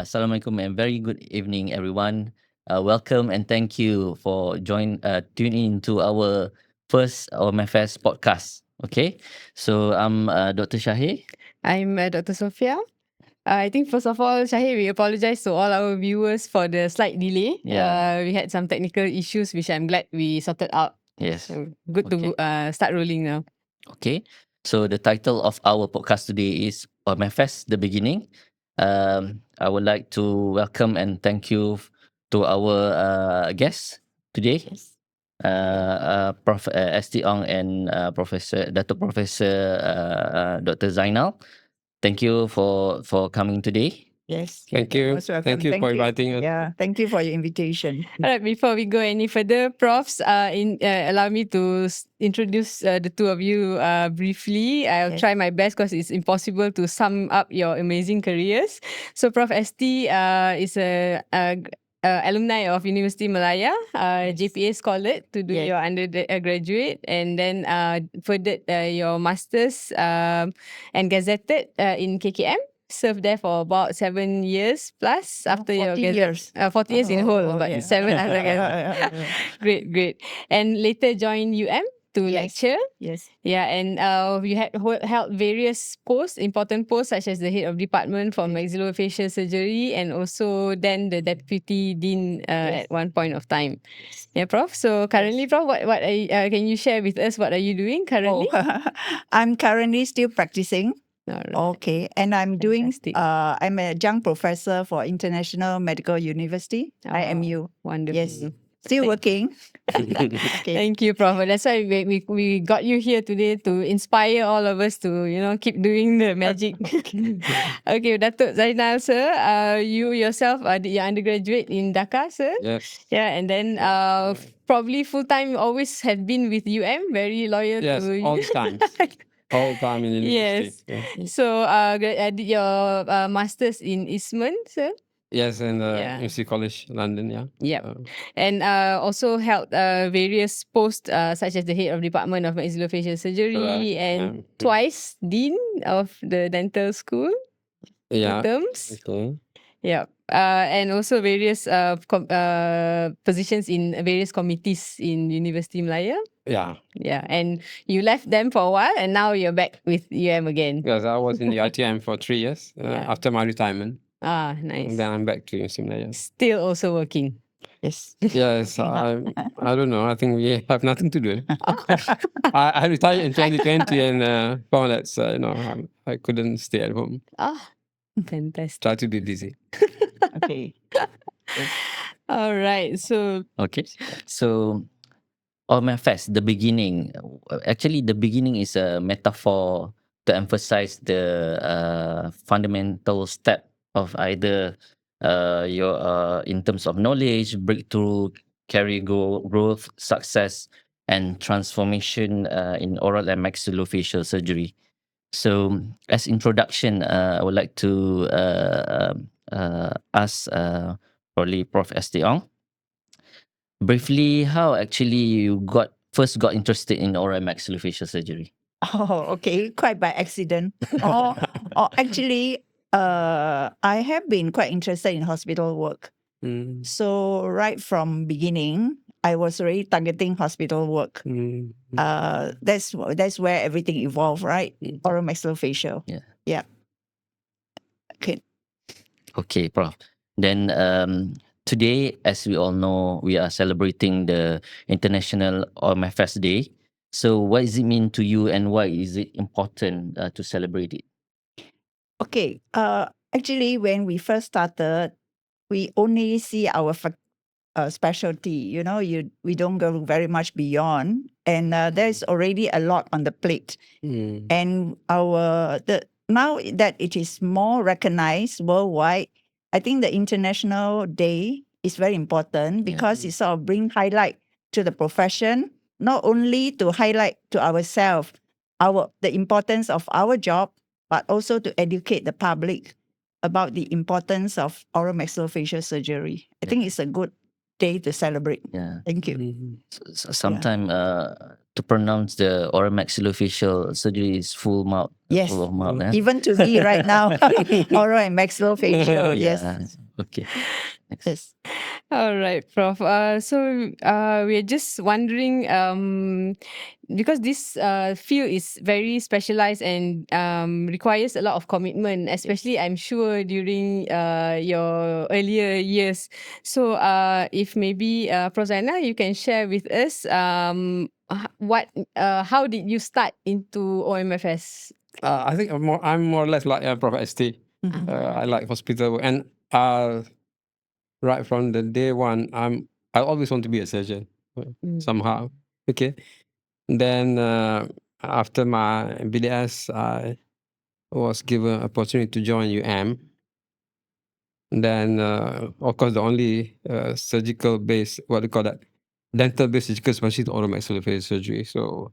Assalamualaikum and very good evening, everyone. Welcome and thank you for tuning into our first OMFS podcast. Okay, so I'm Dr. Shahir. I'm Dr. Sophia. I think first of all, Shahir, we apologize to all our viewers for the slight delay. Yeah. We had some technical issues, which I'm glad we sorted out. Yes. So good to start rolling now. Okay, so the title of our podcast today is OMFS, the beginning. I would like to welcome and thank you to our guests today. Yes. Prof. ST Ong and Professor Dr. Zainal. Thank you for coming today. Yes. Thank you. Most welcome. Thank you for inviting us. Yeah, thank you for your invitation. All right, before we go any further, profs, allow me to introduce the two of you briefly. I'll Yes. try my best because it's impossible to sum up your amazing careers. So, Prof. ST is a alumni of University Malaya, JPA scholar to do Yes. your undergraduate, and then furthered your masters and gazetted in KKM. Served there for about 7 years plus after your 40 years. 40 years in whole, but yeah. 7 after Great. And later joined UM to Yes. lecture. Yes. Yeah, and you had held various posts, important posts, such as the head of department for maxillofacial surgery and also then the deputy dean at one point of time. Yeah, Prof. So currently, Prof, what are can you share with us what are you doing currently? I'm currently still practicing. All right. Okay. And I'm doing, Fantastic. I'm a adjunct professor for International Medical University, IMU. Wonderful. Yes. Still working. Okay. Thank you, Prof. That's why we got you here today to inspire all of us to, keep doing the magic. Okay, Datuk Zainal, sir, you yourself did your undergraduate in Dhaka, sir? Yes. Yeah, and then probably full-time always have been with UM, very loyal Yes, to all the time. All time in the Yes. university. Yeah. So, did your master's in Eastman, sir? Yes, and Yeah. UC College London, yeah. Yep. And also held various posts such as the head of Department of Maxillofacial Surgery Correct. and twice Dean of the Dental School. Yeah. Terms. Okay. Yeah. And also various positions in various committees in University Malaya. Yeah. Yeah. And you left them for a while and now you're back with UM again. Because I was in the ITM for 3 years Yeah. after my retirement. Ah, nice. And then I'm back to UC Malaya. Still also working. Yes. Yes, I don't know. I think we have nothing to do. I retired in 2020 and found that I couldn't stay at home. Ah, fantastic. Try to be busy. Okay. All right. So, Okay, so OMFS, the beginning. Actually, the beginning is a metaphor to emphasize the fundamental step of either your in terms of knowledge, breakthrough, growth, success, and transformation in oral and maxillofacial surgery. So, as introduction, I would like to ask probably Prof. ST Ong briefly how actually you first got interested in oral and maxillofacial surgery. Oh, okay. Quite by accident. or actually, I have been quite interested in hospital work. Mm. So right from beginning, I was already targeting hospital work. Mm. That's where everything evolved, right? Oral maxillofacial. Yeah. Okay. Okay, Prof. Then today, as we all know, we are celebrating the International OMFS Day. So what does it mean to you and why is it important to celebrate it? Okay. Actually, when we first started, we only see our specialty. We don't go very much beyond, and there's already a lot on the plate. Mm. And now that it is more recognized worldwide, I think the International Day is very important because it sort of brings highlight to the profession, not only to highlight to ourselves the importance of our job, but also to educate the public about the importance of oral maxillofacial surgery. I think it's a good day to celebrate. Yeah. Thank you. Sometime to pronounce the oral maxillofacial surgery is full mouth. Yes. Full of mouth. Even to me right now, oral and maxillofacial. Yes. Yeah. Okay. Next. Yes. All right, Prof. So we're just wondering, because this field is very specialized and requires a lot of commitment, especially I'm sure during your earlier years. So if maybe Prof. Zainal, you can share with us how did you start into OMFS? I think I'm more or less like Prof. ST. I like hospital work. And right from the day one, I always want to be a surgeon somehow. Okay. Then after my BDS, I was given opportunity to join UM. Then of course the only surgical based, what do you call that, dental based surgical specialty, oral maxillofacial surgery. So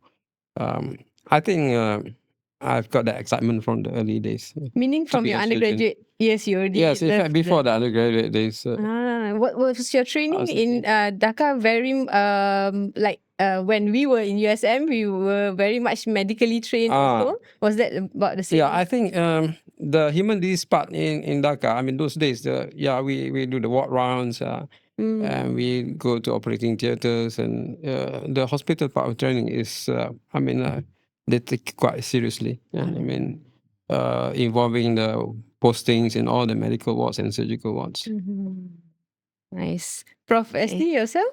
I think I've got that excitement from the early days. Meaning to from be your a surgeon. undergraduate years, you already Yes, in fact, loved before the undergraduate days. what was your training was in Dhaka? Very when we were in USM, we were very much medically trained. Also, was that about the same? Yeah, I think the human disease part in Dhaka, I mean, those days, we do the ward rounds, and we go to operating theaters, and the hospital part of training is, they take it quite seriously. And I mean, involving the postings in all the medical wards and surgical wards. Nice. Prof. SD, yourself?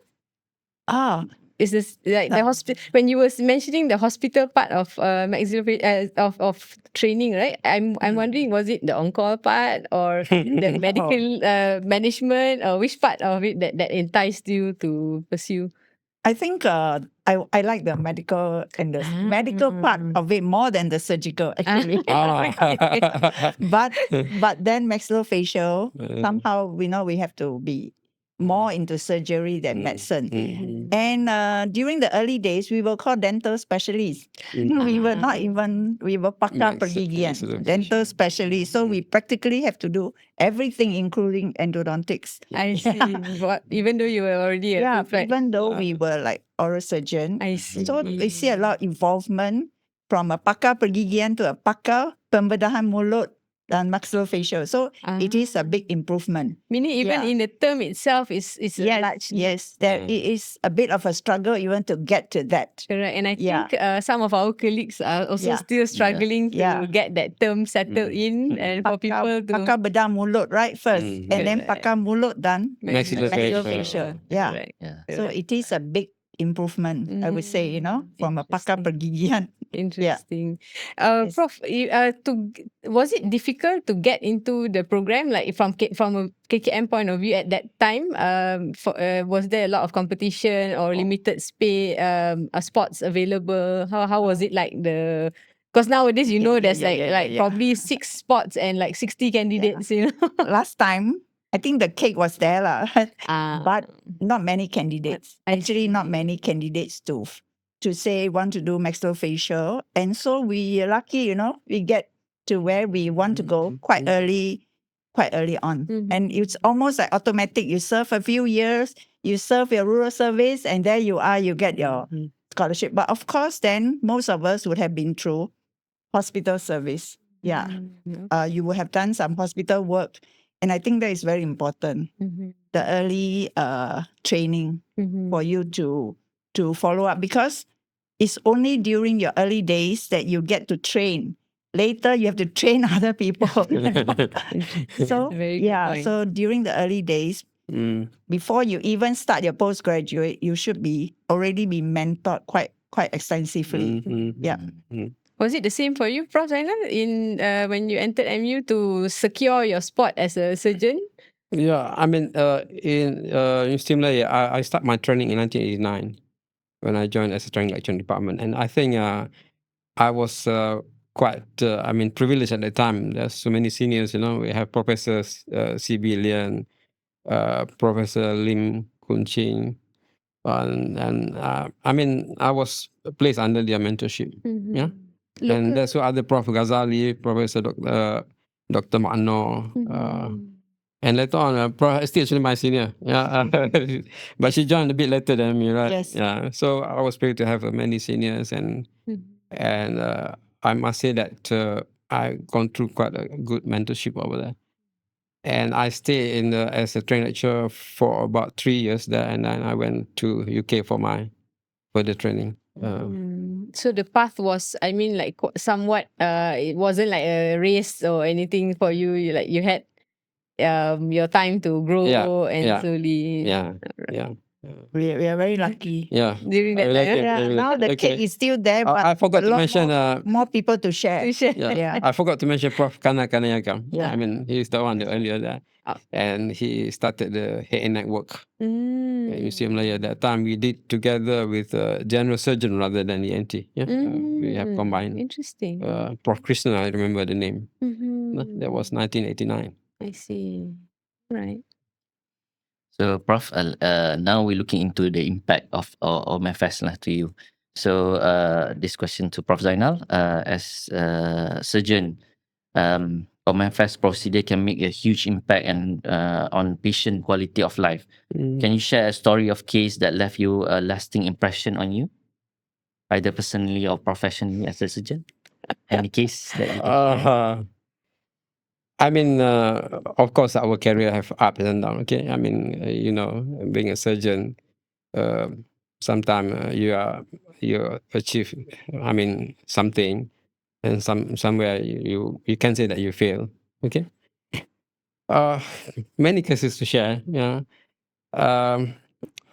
Is this like the No. hospital? When you was mentioning the hospital part of of training, right? I'm wondering, was it the on-call part or the medical management, or which part of it that enticed you to pursue? I think I like the medical and the medical part of it more than the surgical actually. But then maxillofacial, somehow we know we have to be more into surgery than medicine. And during the early days, we were called dental specialists. We were not even, we were pakar pergigian, dental specialists. So we practically have to do everything, including endodontics. I see. Even though you were already a Even though we were like oral surgeon. I see. So we see a lot of involvement from a pakar pergigian to a pakar pembedahan mulut dan maxillofacial. So it is a big improvement. Meaning even in the term itself is a large. Yes, there it is a bit of a struggle even to get to that. Correct. And I think some of our colleagues are also still struggling to get that term settled in, and for people to pakar bedah mulut right first, and then pakar mulut dan maxillofacial. Yeah. Correct. So it is a big improvement, I would say, from a pakar pergigian. Interesting. Prof, was it difficult to get into the program, like from a KKM point of view at that time? Was there a lot of competition or limited space, spots available? How was it like because nowadays, there's probably 6 spots and like 60 candidates, Last time, I think the cake was there but not many candidates. Actually, not many candidates to say want to do maxillofacial. And so we are lucky, we get to where we want to go quite early on. And it's almost like automatic. You serve a few years, you serve your rural service, and there you are, you get your scholarship. But of course, then most of us would have been through hospital service. You would have done some hospital work. And I think that is very important. The early training for you to follow up, because it's only during your early days that you get to train. Later, you have to train other people. So during the early days, before you even start your postgraduate, you should already be mentored quite extensively. Was it the same for you, Prof. Zainal, when you entered MU to secure your spot as a surgeon? Yeah, I mean, in Stimler, I started my training in 1989 when I joined as a training lecturing department. And I think I was quite, privileged at the time. There's so many seniors, we have Professors C.B. Lian, Professor Lim Kun Ching, and I was placed under their mentorship. And that's what other Prof. Ghazali, Professor Dr. Ma'no, And later on, Prof. Esti actually my senior. Yeah, but she joined a bit later than me, right? Yes. Yeah. So I was privileged to have many seniors, and I must say that I gone through quite a good mentorship over there. And I stayed as a trained lecturer for about 3 years there, and then I went to UK for my further training. So the path was, I mean, like somewhat, it wasn't like a race or anything for you. You had your time to grow and slowly. Yeah. We are very lucky. Yeah. During that I like time. it. Yeah, now the Okay. cake is still there, but I forgot a to lot mention. more people to share. To share. Yeah. Yeah. I forgot to mention Prof. Kanayakam. Yeah. I mean, he's the one earlier there, and he started the head and neck work. Museum Malaya. At that time, we did together with general surgeon rather than the NT. Yeah, we have combined. Interesting. Prof. Krishna, I remember the name. That was 1989. I see. Right. So, Prof, now we're looking into the impact of OMFS lah to you. So, this question to Prof. Zainal, as a surgeon, OMFS procedure can make a huge impact and on patient quality of life. Can you share a story of case that left you a lasting impression on you, either personally or professionally as a surgeon? Any case that you can share? I mean, of course, our career have ups and downs. Okay, I mean, being a surgeon, sometimes you achieve, I mean, something, and somewhere you can say that you fail. Okay, many cases to share. Yeah,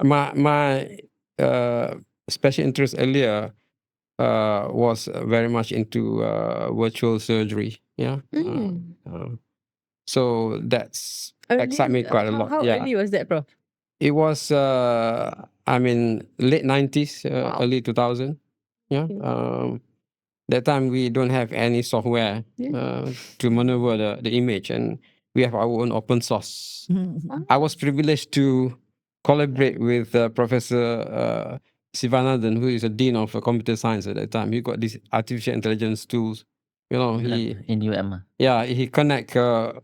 my special interest earlier was very much into virtual surgery. Yeah. So that's excited me quite a lot. How early was that, Prof? It was I mean late 90s, early 2000. Yeah. That time we don't have any software to maneuver the image, and we have our own open source. I was privileged to collaborate with Professor Sivanathan, who is a dean of computer science at that time. He got these artificial intelligence tools. He In UM. he connect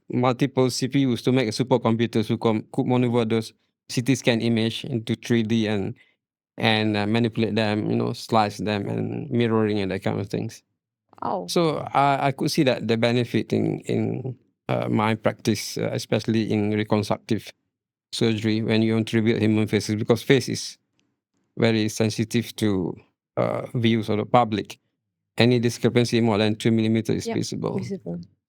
multiple CPUs to make a supercomputers who could maneuver those CT scan image into 3D and manipulate them, slice them and mirroring and that kind of things. Oh. So I could see that the benefit in my practice, especially in reconstructive surgery, when you want to rebuild human faces, because face is very sensitive to views of the public. Any discrepancy more than 2 millimeters is visible.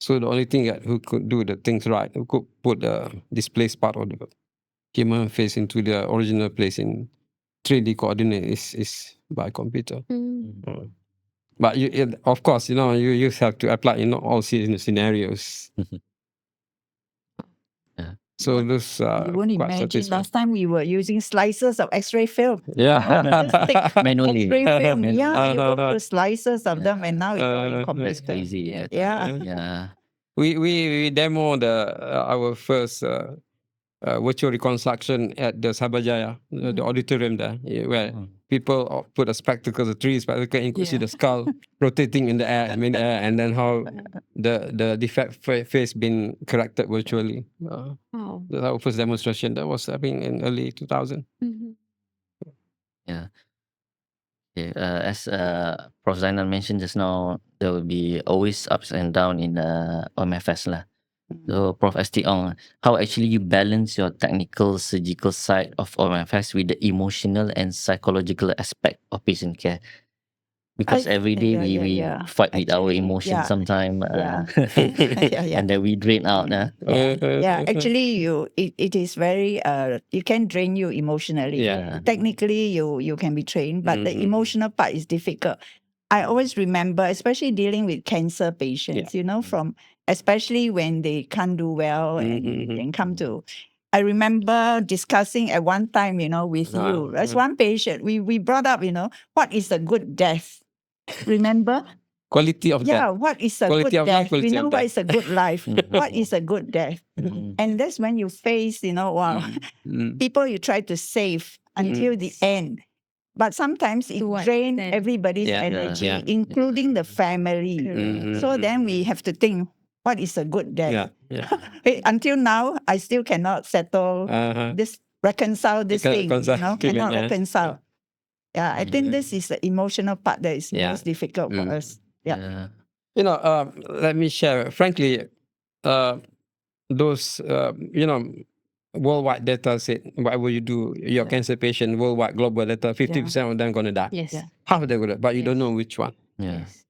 So the only thing that who could do the things right, who could put the displaced part of the human face into the original place in 3D coordinate is by computer. But of course, you have to apply in all scenarios. Yeah. So those You won't quite imagine. satisfying. Last time we were using slices of X-ray film. Yeah. Just take Manually. X-ray film. Yeah, you No. go through slices of them, and now it's all in That's computer. crazy. Yeah. Yeah. We demo our first virtual reconstruction at the Sabajaya, the auditorium there, where people put a spectacle, a 3D spectacle, and you could see the skull rotating in the air, and then how the defect face been corrected virtually. That's our first demonstration. That was, I think, in early 2000. Yeah. Okay. As Prof. Zainal mentioned just now, there will be always ups and downs in OMFS lah. So, Prof. ST Ong, how actually you balance your technical surgical side of OMFS with the emotional and psychological aspect of patient care? Because every day we fight with our emotions sometimes, and then we drain out. Actually, it is very it can drain you emotionally. Yeah. Technically, you can be trained, but the emotional part is difficult. I always remember, especially dealing with cancer patients, from especially when they can't do well and come to. I remember discussing at one time, with you, as one patient, we brought up, what is a good death? Remember? Quality of Yeah, death. what is a Quality good of life, death? We quality know of what death. is a good life. What is a good death? And that's when you face, people you try to save until the end. But sometimes it drains everybody's energy, including the family. So then we have to think, what is a good death. Yeah. Yeah. Until now, I still cannot settle reconcile this thing. Reconcile. Cannot Yeah. reconcile. Yeah, I think this is the emotional part that is Yeah. most difficult for us. Yeah. Let me share. Frankly, those worldwide data said whatever you do, your cancer patient worldwide global data, 50% of them gonna die. Yes. Yeah. Half of them gonna, but you don't know which one. Yeah. Yes.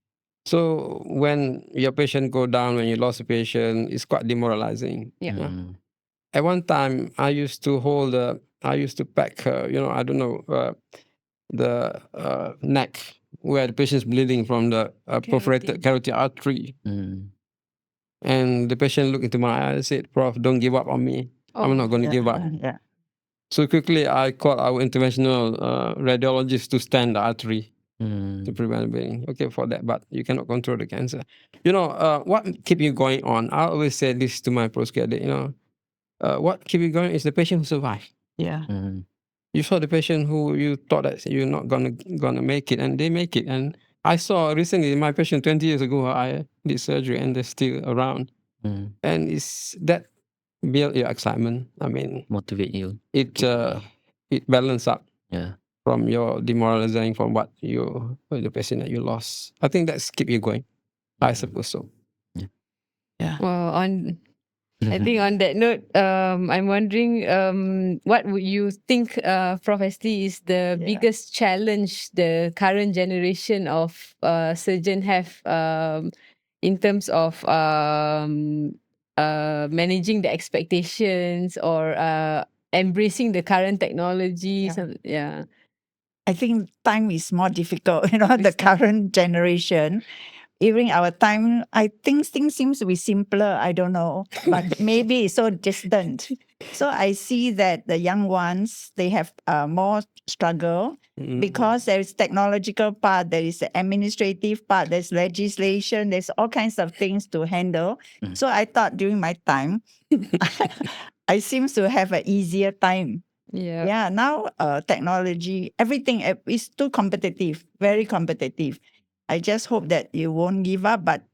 So when your patient go down, when you lost a patient, it's quite demoralizing. Yeah. Mm. At one time, I used to pack, I don't know, the neck where the patient's bleeding from the perforated carotid artery. Mm. And the patient looked into my eyes and said, Prof, don't give up on me. I'm not going to give up. Yeah. So quickly, I called our interventional radiologist to stent the artery to prevent bleeding. Okay, for that, but you cannot control the cancer. What keep you going on? I always say this to my postgraduate, what keep you going is the patient who survived. Yeah. Mm. You saw the patient who you thought that you're not gonna make it, and they make it. And I saw recently my patient 20 years ago, I did surgery, and they're still around. Mm. And it's that build your excitement. I mean, Motivate you. it balance up Yeah. from your demoralizing from the patient that you lost. I think that's keep you going. I suppose so. Well, I think on that note, I'm wondering, what would you think, Prof. Esti, is the biggest challenge the current generation of surgeon have in terms of managing the expectations or embracing the current technologies? Yeah. I think time is more difficult, the current generation. During our time, I think things seems to be simpler. I don't know, but maybe it's so distant. So I see that the young ones, they have more struggle because there is technological part, there is the administrative part, there's legislation, there's all kinds of things to handle. So I thought during my time, I seems to have an easier time. Yeah. Now technology, everything is too competitive, very competitive. I just hope that you won't give up, but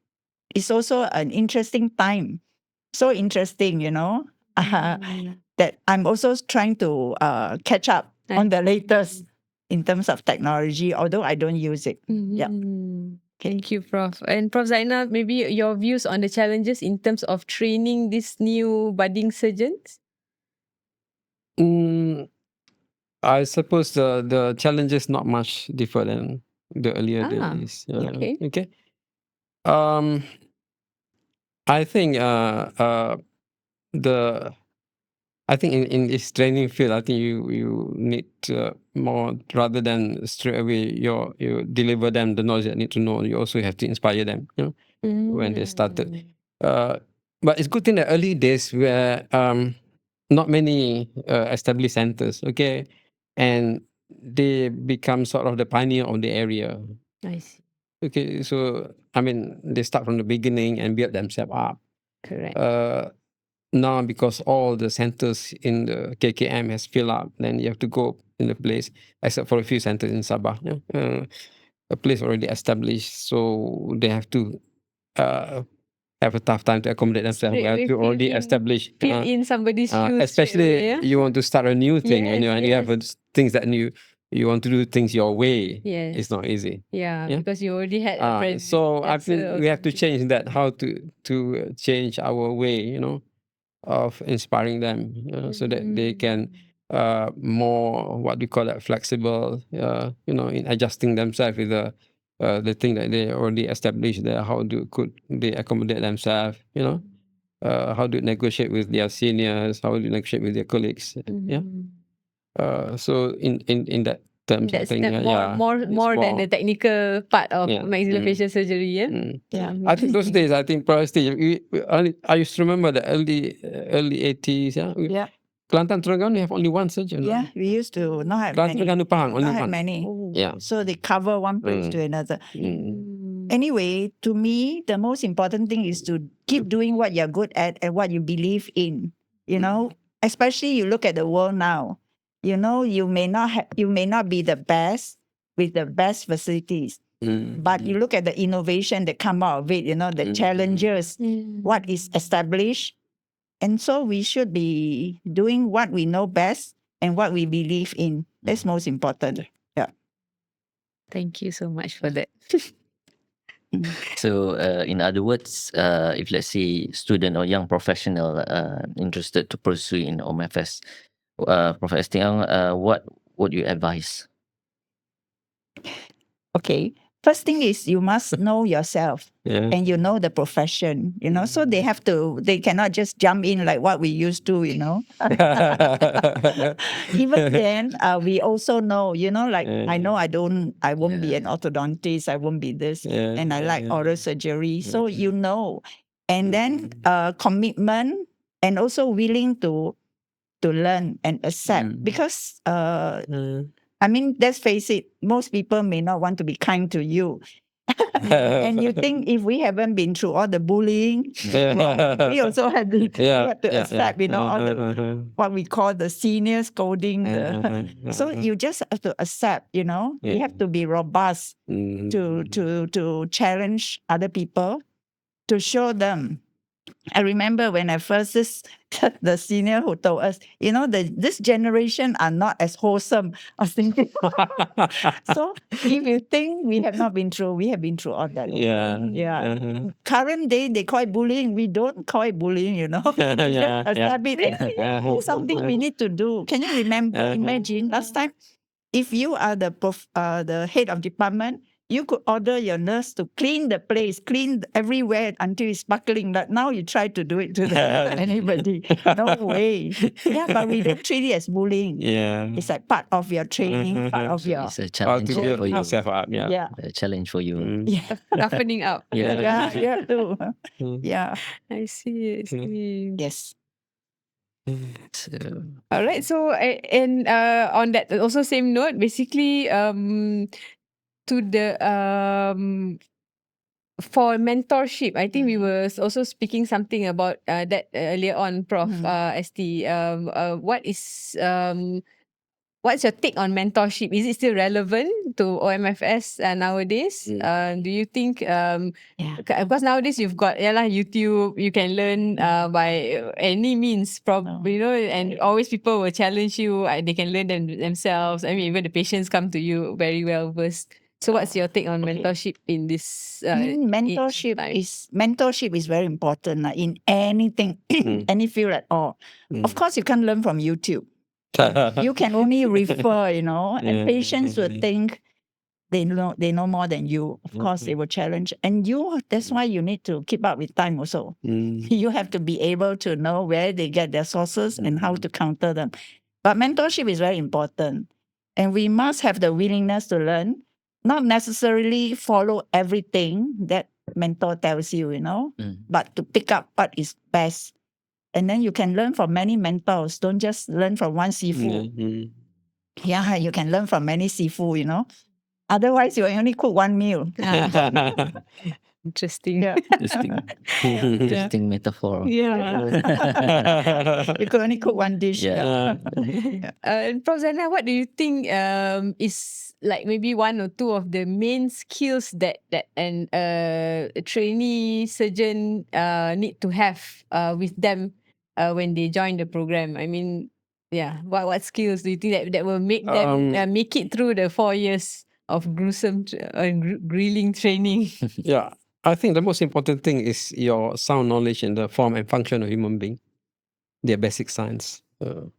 it's also an interesting time. So interesting, that I'm also trying to catch up on the latest in terms of technology, although I don't use it. Yeah. Thank you, Prof. And Prof. Zainal, maybe your views on the challenges in terms of training these new budding surgeons? I suppose the challenge is not much different than the earlier days. Okay. I think I think in this training field, I think you need more rather than straight away you deliver them the knowledge they need to know. You also have to inspire them, when they started. But it's good thing that early days where not many established centers, okay, and they become sort of the pioneer of the area. I see. Okay, so I mean they start from the beginning and build themselves up. Correct. Now because all the centers in the KKM has filled up, then you have to go in the place, except for a few centers in Sabah. A place already established, so they have to have a tough time to accommodate themselves. We have to already establish. Fill in somebody's shoes. Especially you want to start a new thing, and you have things that you want to do things your way. Yes. It's not easy. Yeah, because you already had a friend. So I think we have to change that. How to change our way, of inspiring them, so that they can more what we call that flexible, in adjusting themselves with the thing that they already established there. Could they accommodate themselves? How do you negotiate with their seniors? How do you negotiate with their colleagues? Yeah. So in that terms, I think more than the technical part of maxillofacial surgery. Yeah. I think those days, I think probably I used to remember the early 80s. Yeah. Kelantan Terengganu, we have only one surgeon. Yeah, we used to not have Kelantan many. Terengganu Pahang, only Not have one. many. Yeah. So they cover one place to another. Anyway, to me, the most important thing is to keep doing what you're good at and what you believe in. Especially you look at the world now. You may not be the best with the best facilities, But you look at the innovation that come out of it, the challenges, what is established. And so we should be doing what we know best and what we believe in. That's most important. Yeah. Thank you so much for that. So, in other words, if let's say student or young professional interested to pursue in OMFS, Professor Tiang, what would you advise? Okay. First thing is you must know yourself and you know the profession, so they cannot just jump in like what we used to, Even then, we also know, like I know I won't be an orthodontist, I won't be this, and I like oral surgery. So and then commitment and also willing to learn and accept because I mean, let's face it, most people may not want to be kind to you. And you think if we haven't been through all the bullying, we also have to accept, all the, what we call the senior scolding. So you just have to accept, you have to be robust to challenge other people, to show them. I remember when I first the senior who told us, this generation are not as wholesome. I was thinking, so if you think we have not been through, we have been through all that. Current day, they call it bullying. We don't call it bullying, It's something we need to do. Can you imagine last time, if you are the head of department, you could order your nurse to clean the place, clean everywhere until it's sparkling. But now you try to do it to anybody. No way. Yeah, but we don't treat it as bullying. It's like part of your training, part of your... It's a challenge for you. A challenge for you. Roughening up. Too. Yeah. I see. Yes. So, all right. So, and on that also same note, basically, to the for mentorship, I think we were also speaking something about that earlier on, Prof. ST. What is what's your take on mentorship? Is it still relevant to OMFS nowadays? Do you think because nowadays you've got YouTube, you can learn by any means, and always people will challenge you. They can learn themselves. I mean, even the patients come to you very well versed. So what's your take on mentorship in this? Mentorship is very important in anything, any field at all. Of course, you can't learn from YouTube. You can only refer, and patients will think they know more than you. Of course, they will challenge. And that's why you need to keep up with time also. You have to be able to know where they get their sources and how to counter them. But mentorship is very important. And we must have the willingness to learn, not necessarily follow everything that mentor tells you, but to pick up what is best. And then you can learn from many mentors. Don't just learn from one sifu. Yeah, you can learn from many sifu, Otherwise, you only cook one meal. Interesting. Yeah. Interesting metaphor. Yeah. You could only cook one dish. And Prof. Zainal, what do you think is like maybe one or two of the main skills that a trainee surgeon need to have with them when they join the program? I mean, what skills do you think that will make them make it through the 4 years of gruesome grilling training? I think the most important thing is your sound knowledge in the form and function of human being. Their basic science.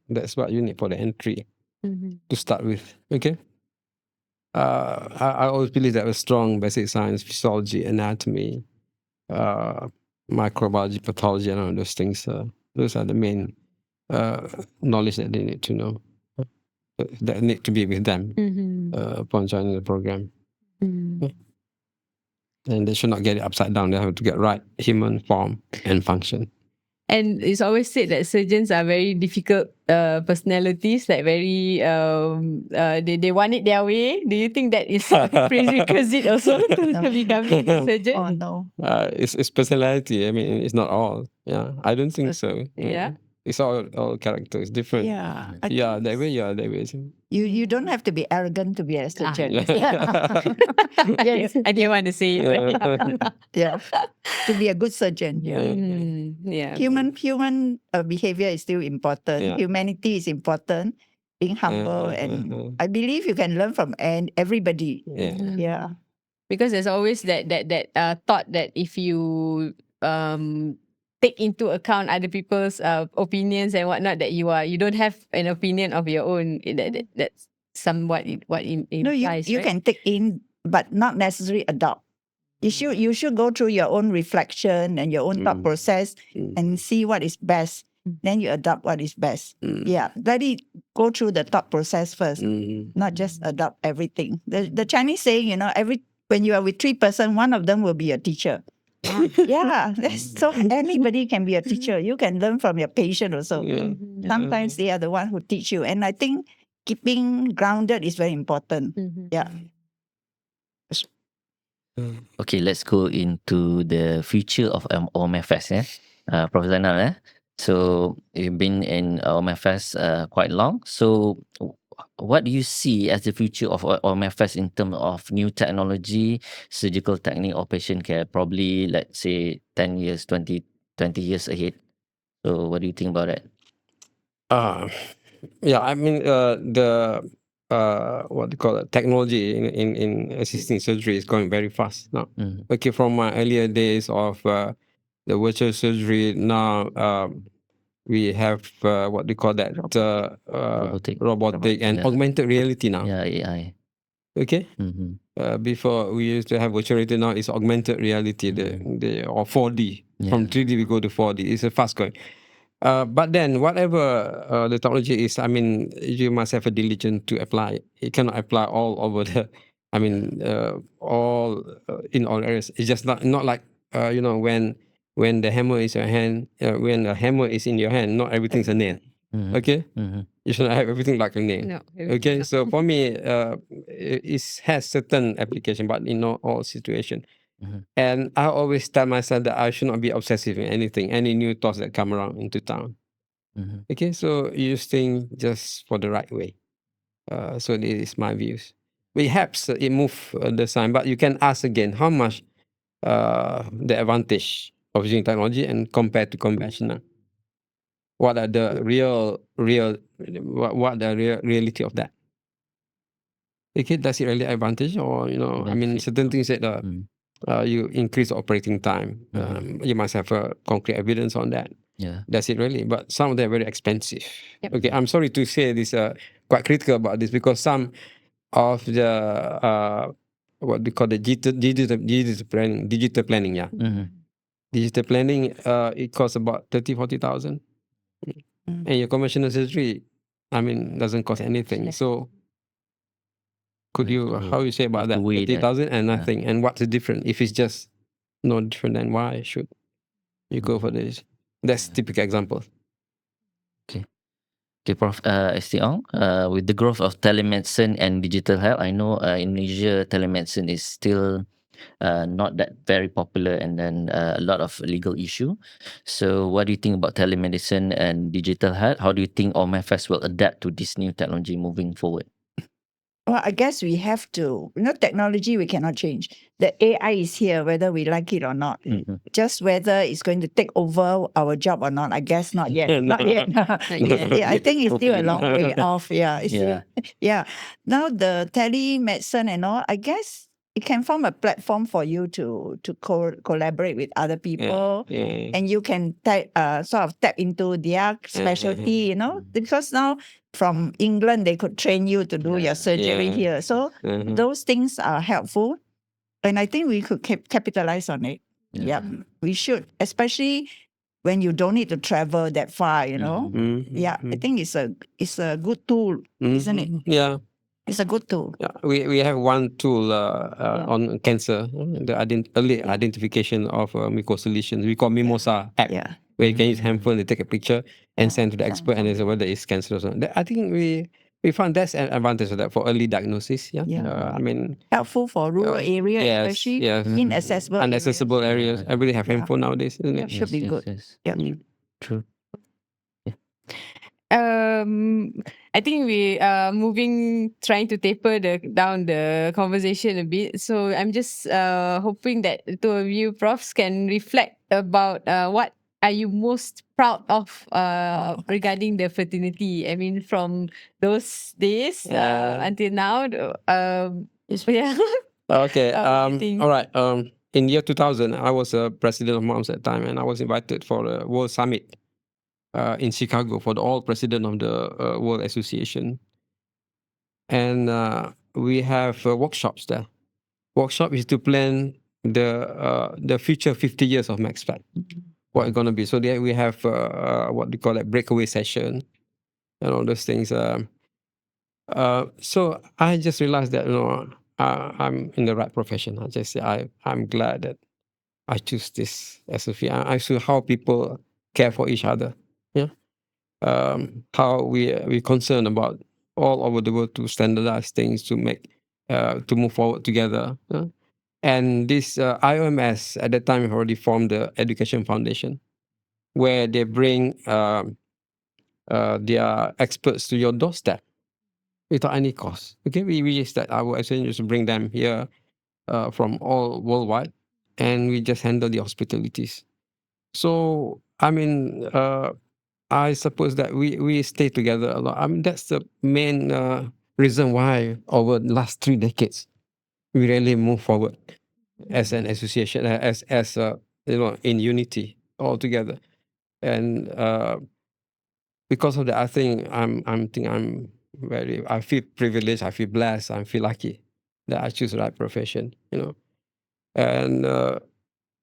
That's what you need for the entry to start with. Okay. I always believe that a strong basic science, physiology, anatomy, microbiology, pathology, and all those things. Those are the main knowledge that they need to know. That need to be with them upon joining the program. And they should not get it upside down. They have to get right human form and function. And it's always said that surgeons are very difficult personalities, like very they want it their way. Do you think that is a prerequisite also to becoming a surgeon? Oh no. It's personality. I mean, it's not all. Yeah, I don't think so. Yeah. It's all character. It's different. Yeah. Yeah, that way. Yeah, that way. You don't have to be arrogant to be a surgeon. Yes, I didn't want to say it. Yeah. To be a good surgeon. Yeah. Yeah. Human behavior is still important. Yeah. Humanity is important. Being humble, and I believe you can learn from everybody. Yeah. Yeah. Because there's always that thought that if you take into account other people's opinions and whatnot, that you don't have an opinion of your own. That's somewhat what it No, implies, you right? can take in, but not necessarily adopt. You should go through your own reflection and your own thought process and see what is best. Then you adopt what is best. Yeah, let it go through the thought process first, not just adopt everything. The Chinese saying, when you are with 3 person, one of them will be a teacher. Yeah, so anybody can be a teacher. You can learn from your patient also. Sometimes they are the one who teach you, and I think keeping grounded is very important. Yeah. Okay, let's go into the future of OMFS, Professor Nal. So you've been in OMFS quite long. So what do you see as the future of OMFS in terms of new technology, surgical technique, or patient care? Probably, let's say, 10 years, 20 years ahead. So what do you think about it? Yeah, I mean, the what do you call it, technology in assisting surgery is going very fast now. Okay, from my earlier days of the virtual surgery, now we have what do you call that, robotic and augmented reality now. Yeah, AI. Okay. Before we used to have virtual reality, now it's augmented reality, or 4D. From 3D we go to 4D. It's a fast going. But then whatever the technology is, I mean, you must have a diligence to apply it. You cannot apply all over all in all areas. It's just not like when the hammer is your hand, when a hammer is in your hand, not everything's a nail. Okay, you should not have everything like a nail. No. Okay, so for me, it has certain application, but in not all situation. And I always tell myself that I should not be obsessive in anything, any new thoughts that come around into town. Okay, so you use things just for the right way. So this is my views. Perhaps it move the sign, but you can ask again how much the advantage of using technology and compared to conventional. What are the what the reality of that? Okay, does it really advantage, or I mean, certain things that you increase operating time. You must have a concrete evidence on that. Yeah. Does it really? But some of them are very expensive. Yep. Okay, I'm sorry to say this, quite critical about this, because some of the what we call the digital planning, yeah. Digital planning, it costs about 30,000-40,000. And your conventional surgery, I mean, doesn't cost anything. So could you, how you say about that? 30,000 and nothing. And what's the difference? If it's just no different, then why should you go for this? That's typical example. Okay, Prof. ST Ong, with the growth of telemedicine and digital health, I know in Malaysia, telemedicine is still not that very popular, and then a lot of legal issue. So what do you think about telemedicine and digital health? How do you think OMFS will adapt to this new technology moving forward? Well, I guess we have to. Technology we cannot change. The AI is here, whether we like it or not. Just whether it's going to take over our job or not, I guess not yet. Not yet. Yeah, I think it's still a long way off. Yeah. Yeah. Now the telemedicine and all, I guess it can form a platform for you to collaborate with other people, and you can sort of tap into their specialty, because now from England they could train you to do your surgery here. So those things are helpful, and I think we could capitalize on it. Yeah, we should, especially when you don't need to travel that far. Yeah, I think it's a good tool, isn't it? Yeah. It's a good tool. Yeah, we have one tool on cancer, the early identification of mucosal lesions. We call Mimosa app, where you can use handphone to take a picture and send to the expert, and say whether it's cancer or not. I think we found that's an advantage of that for early diagnosis. I mean, helpful for rural areas, especially inaccessible areas. Everybody have handphone nowadays, isn't it? Should be good. Yes. True. Yeah. I think we are trying to taper down the conversation a bit. So I'm just hoping that the two of you profs can reflect about what are you most proud of regarding the fraternity. I mean, from those days until now. Yeah. Okay. What do you think? All right. In year 2000, I was a president of MAOMS at the time, and I was invited for a World Summit in Chicago for the all president of the World Association, and we have workshops there. Workshop is to plan the future 50 years of MaxFat, what it's gonna be. So there we have what we call a breakaway session and all those things. So I just realized that I'm in the right profession. I'm glad that I choose this as a field. I see how people care for each other. Yeah, how we concerned about all over the world to standardize things to make to move forward together. Yeah? And this IOMS at that time have already formed the Education Foundation, where they bring their experts to your doorstep without any cost. Okay, we start our actually just bring them here from all worldwide, and we just handle the hospitalities. So I mean, I suppose that we stay together a lot. I mean, that's the main reason why over the last 3 decades we really move forward as an association, as in unity all together, and because of that, I think I feel privileged, I feel blessed, I feel lucky that I choose the right profession, and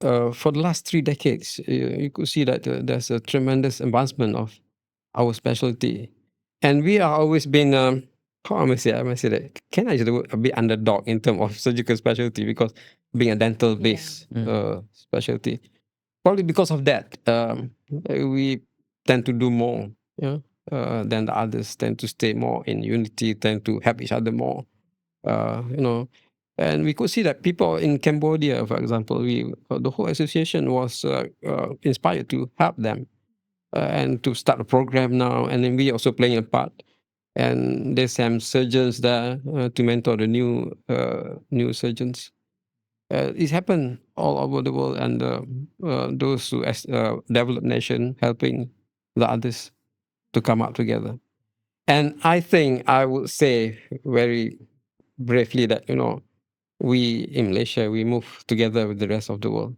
for the last 3 decades, you could see that there's a tremendous advancement of our specialty, and we are always been how I must say that can I use the word a bit underdog in terms of surgical specialty, because being a dental based specialty, probably because of that, we tend to do more, than the others, tend to stay more in unity, tend to help each other more, and we could see that people in Cambodia, for example, the whole association was inspired to help them and to start a program now, and then we also playing a part. And there's some surgeons there to mentor the new surgeons. It happened all over the world, and those who developed nation helping the others to come up together. And I think I would say very briefly that we in Malaysia, we move together with the rest of the world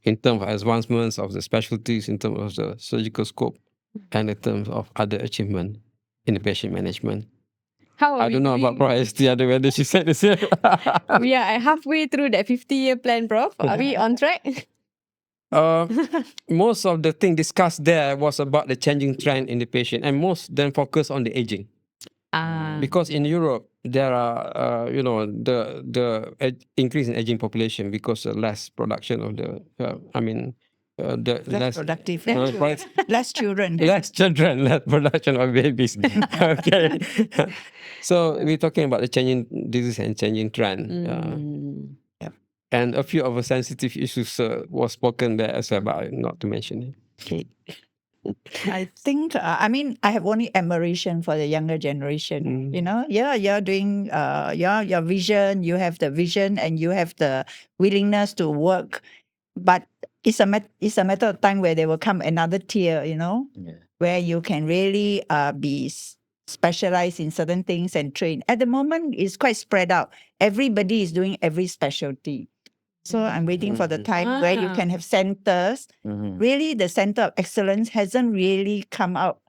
in terms of advancements of the specialties, in terms of the surgical scope, and in terms of other achievement in the patient management. How are I we don't know about doing? Prof. ST, whether she said the same. We are halfway through that 50-year plan, Prof. Are we on track? Most of the thing discussed there was about the changing trend in the patient, and most then focus on the aging. Because in Europe there are the increase in aging population because less production of the the Less productive. less children. less children, less production of babies. Okay. So we're talking about the changing disease and changing trend. And a few of the sensitive issues was spoken there as well, but not to mention it. Okay. I think, I have only admiration for the younger generation. You're doing, your vision, you have the vision and you have the willingness to work. But it's a matter of time where there will come another tier, where you can really be specialized in certain things and train. At the moment, it's quite spread out. Everybody is doing every specialty. So I'm waiting for the time where you can have centers. Really, the center of excellence hasn't really come out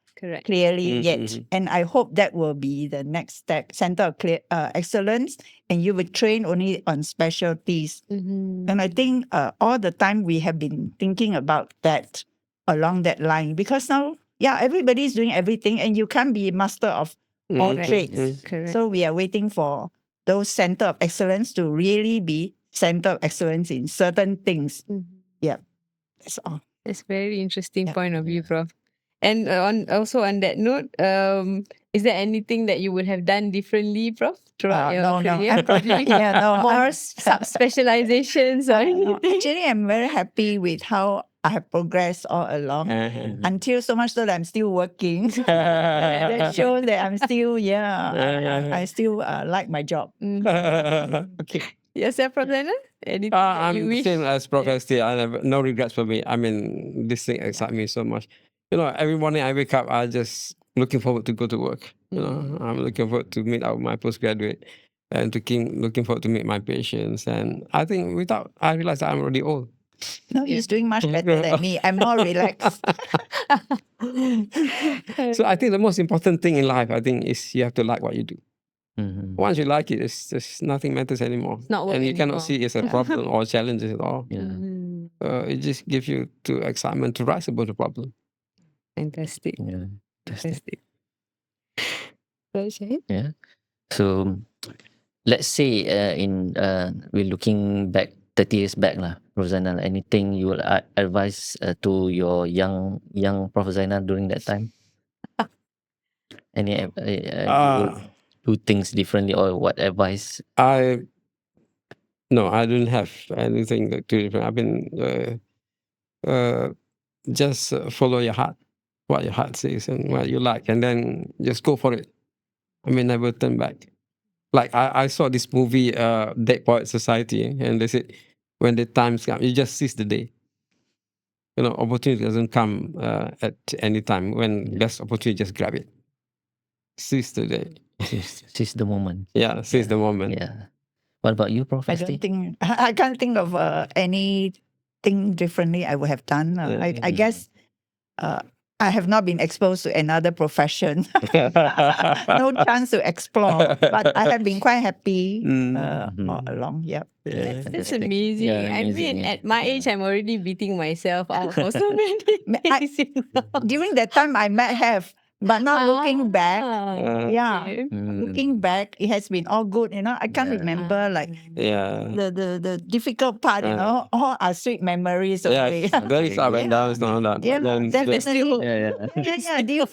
clearly yet. And I hope that will be the next step, center of excellence, and you will train only on specialties. And I think all the time we have been thinking about that along that line, because now, everybody is doing everything and you can't be master of all trades. So we are waiting for those center of excellence to really be center of excellence in certain things. Yeah, that's all. That's very interesting point of view, Prof. And on that note, is there anything that you would have done differently, Prof, throughout your career? No. More specializations or anything? Actually, I'm very happy with how I have progressed all along until so much so that I'm still working. That shows that I'm still, I still like my job. Okay. Yourself, Prof. Zainal? Anything that you I'm wish? same as Prof. ST. I have no regrets for me. I mean, this thing excites me so much. Every morning I wake up, I just looking forward to go to work. I'm looking forward to meet out my postgraduate and looking forward to meet my patients. And I think I realize that I'm already old. No, he's doing much better than me. I'm more relaxed. So I think the most important thing in life, I think, is you have to like what you do. Once you like it, it's just nothing matters anymore. not work And you cannot anymore. see it as a problem or challenges at all. It just gives you to excitement to rise above the problem. Fantastic. Yeah. Fantastic. Right, Syed? Yeah. So let's say we're looking back 30 years back lah, Prof. Zainal. Anything you will advise to your young Prof. Zainal during that time? Any you will do things differently, or what advice? No, I don't have anything too different. I've been just follow your heart, what your heart says and what you like, and then just go for it. I mean, never turn back. Like I saw this movie, Dead Poet Society, and they said, when the times come, you just seize the day. Opportunity doesn't come at any time. When best opportunity, just grab it. Seize the day. Seize the moment. Yeah, seize the moment. Yeah. What about you, Prof. I ST? don't think I can't think of anything differently I would have done. I guess I have not been exposed to another profession. No chance to explore, but I have been quite happy all along. Yep. That's Fantastic. amazing. Yeah, I amazing, mean, yeah. at my age, I'm already beating myself out for so many things. During that time, I might have, but now looking back, okay. looking back, it has been all good. I can't Yeah. remember like Yeah. the difficult part. All are sweet memories. Yeah, Okay. there is up and downs, no doubt. Yeah, Then definitely. Yeah.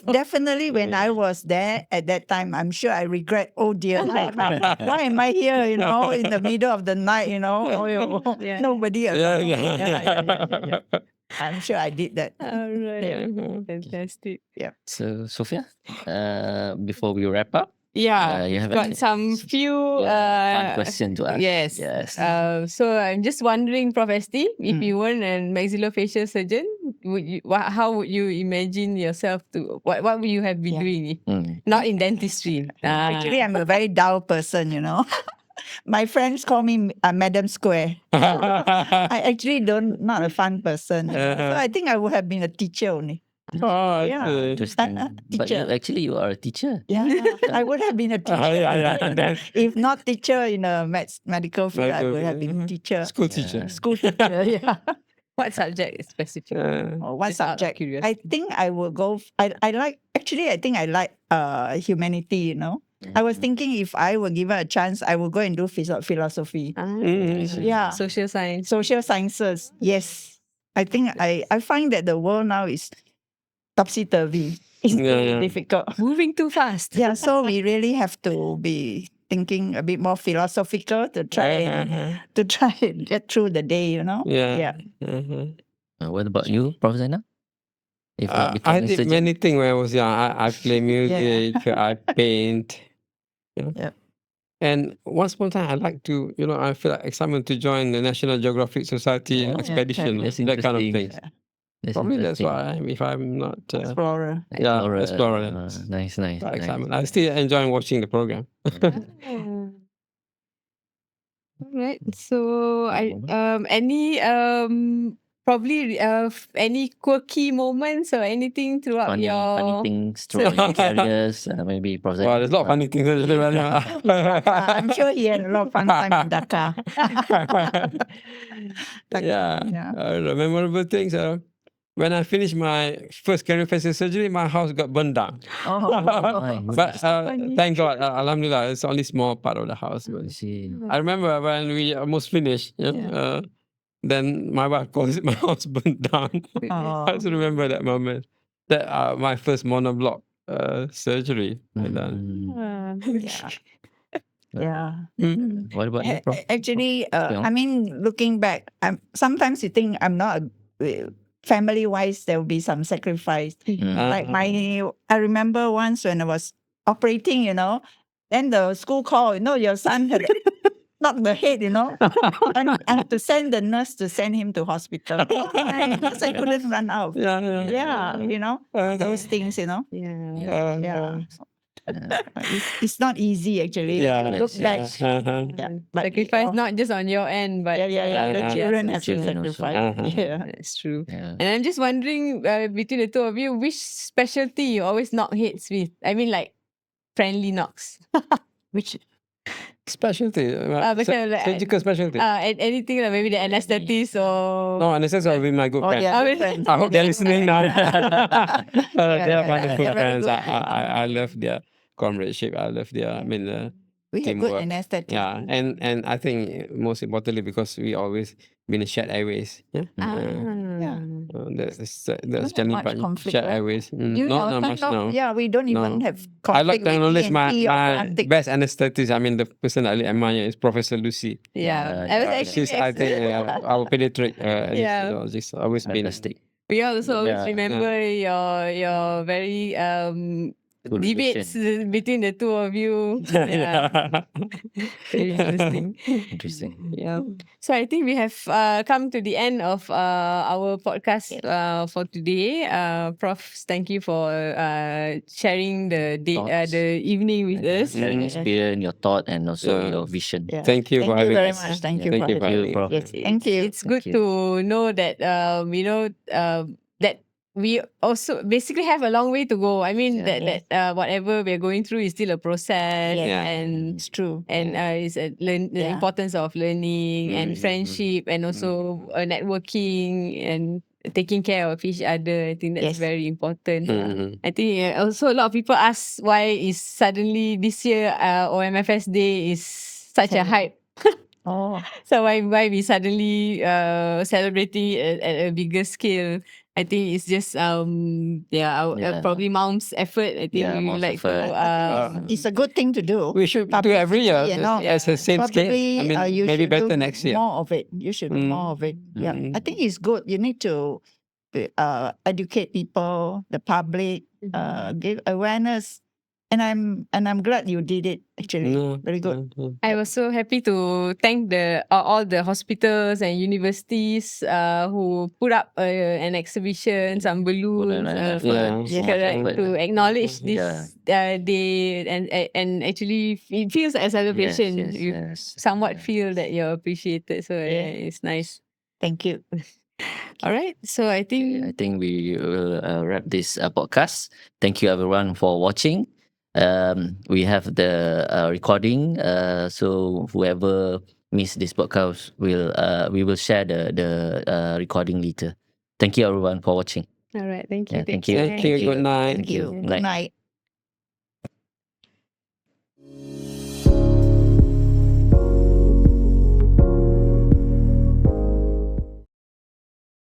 Definitely. When I was there at that time, I'm sure I regret. Oh dear, why am I here? In the middle of the night. Nobody. Around. Yeah. I'm sure I did that. All right. Fantastic. So, Sophia, before we wrap up, Yeah, you we've have got any- some few fun question to ask. Yes. Yes. So I'm just wondering, Prof. ST, if you weren't a maxillofacial surgeon, how would you imagine yourself to what would you have been doing? Not in dentistry. Actually, I'm a very dull person. My friends call me Madam Square. I actually not a fun person. So I think I would have been a teacher only. Oh, Yeah. Interesting. But Teacher. you are a teacher. Yeah, I would have been a teacher. If not teacher in a medical field, I would have been teacher. School teacher. School teacher, yeah. What subject specifically? Or what Just out of subject? curiosity. I think I will go. I like. Actually, I think I like humanity. I was thinking if I were given a chance, I would go and do philosophy. Yeah. Social science. Social sciences. Yes. I think I find that the world now is topsy-turvy. It's difficult. Moving too fast. Yeah, so we really have to be thinking a bit more philosophical to try and get through the day, Yeah. What about you, Prof. Zainal? If not I becoming did surgeon? many things when I was young. I play music, I paint. Yep. And once upon a time, I like to, I feel like excitement to join the National Geographic Society expedition, That's that kind of interesting. thing. That's Probably that's interesting. why I am, if I'm not. Explorer. Explorer. Nice. Excitement. I still enjoy watching the program. Alright. So any probably any quirky moments or anything throughout Funny your things throughout your careers. Maybe Prof. Well, there's a lot of funny things. I'm sure he had a lot of fun time in Dhaka. Memorable things. When I finished my first craniofacial surgery, my house got burned down. But thank God, Alhamdulillah, it's only small part of the house. I see. I remember when we almost finished, then my wife calls it my house burned down. I still remember that moment. That my first monoblock surgery I done. Yeah. What about you, Prof? Actually, I mean, looking back, sometimes you think I'm not family wise, there will be some sacrifice. Like I remember once when I was operating, then the school call, your son had knocked the head, and I had to send the nurse to send him to hospital. Because I couldn't run out. Yeah, those things, Yeah. yeah. It's not easy actually. Yeah. Look back. Yeah. But Sacrifice not just on your end, but the children have to children also. sacrifice. Yeah. that's true. Yeah. And I'm just wondering, between the two of you, which specialty you always knock heads with? I mean, like friendly knocks. Which Specialty. Because like, Surgical specialty. anything like maybe the anesthetist or No, anesthesia will be my good friend. yeah, I mean- friends. I hope they're listening now. They yeah, are wonderful yeah. friends. I love their comradeship. I love their, we have good teamwork. anesthetic. Yeah, and I think most importantly because we always been in shared airways. Yeah, Yeah. that's Don't challenging have much part. conflict, Shared right? airways. During Not our much time, now. yeah, we don't even No. have I like conflict to with acknowledge my ENT or plastic. best anesthetist. the person I really admire is Professor Lucy. yeah. Yeah, I was yeah. actually She's, I think, our pediatric Yeah. anesthesiologist. Always been. Fantastic. we also always Yeah. remember your very Good debates relation. between the two of you. Yeah. Very interesting. Interesting. Yeah. So I think we have come to the end of our podcast for today. Prof, thank you for sharing the day, Thoughts. the evening with us. Sharing experience, your thought, and also Yeah. your vision. Yeah. Thank you for having very us. much. Thank Yeah. you Thank for you for having having Prof. us. Yes, thank you. It's good you. to know that that we also basically have a long way to go. I mean Yeah. that whatever we're going through is still a process, Yes. Yeah. and It's true. it's the Yeah. importance of learning and friendship, and also networking and taking care of each other. I think that's Yes. very important. Mhm. I think also a lot of people ask why is suddenly this year OMFS Day is such a hype. Oh, So why we suddenly celebrating at a bigger scale? I think it's just Yeah. probably MAOMS effort. I think Yeah, we would MAOMS like effort. to it's a good thing to do. We should do every year Publicity, as a same scale. Probably I mean, you maybe should better do next year. more of it. You should do more of it. Yeah, I think it's good. You need to educate people, the public, give awareness, and I'm glad you did it. Actually, very good. I was so happy to thank all the hospitals and universities who put up an exhibition, some balloons, correct, to acknowledge this day, and actually it feels like a celebration. You somewhat feel that you're appreciated, so it's nice. Thank you. All right, so I think I think we will wrap this podcast. Thank you everyone for watching. We have the recording. So whoever missed this podcast we will share the recording later. Thank you everyone for watching. all right. Thank you. Yeah, thank you. Thank you. Good night. Thank you. Good Good night.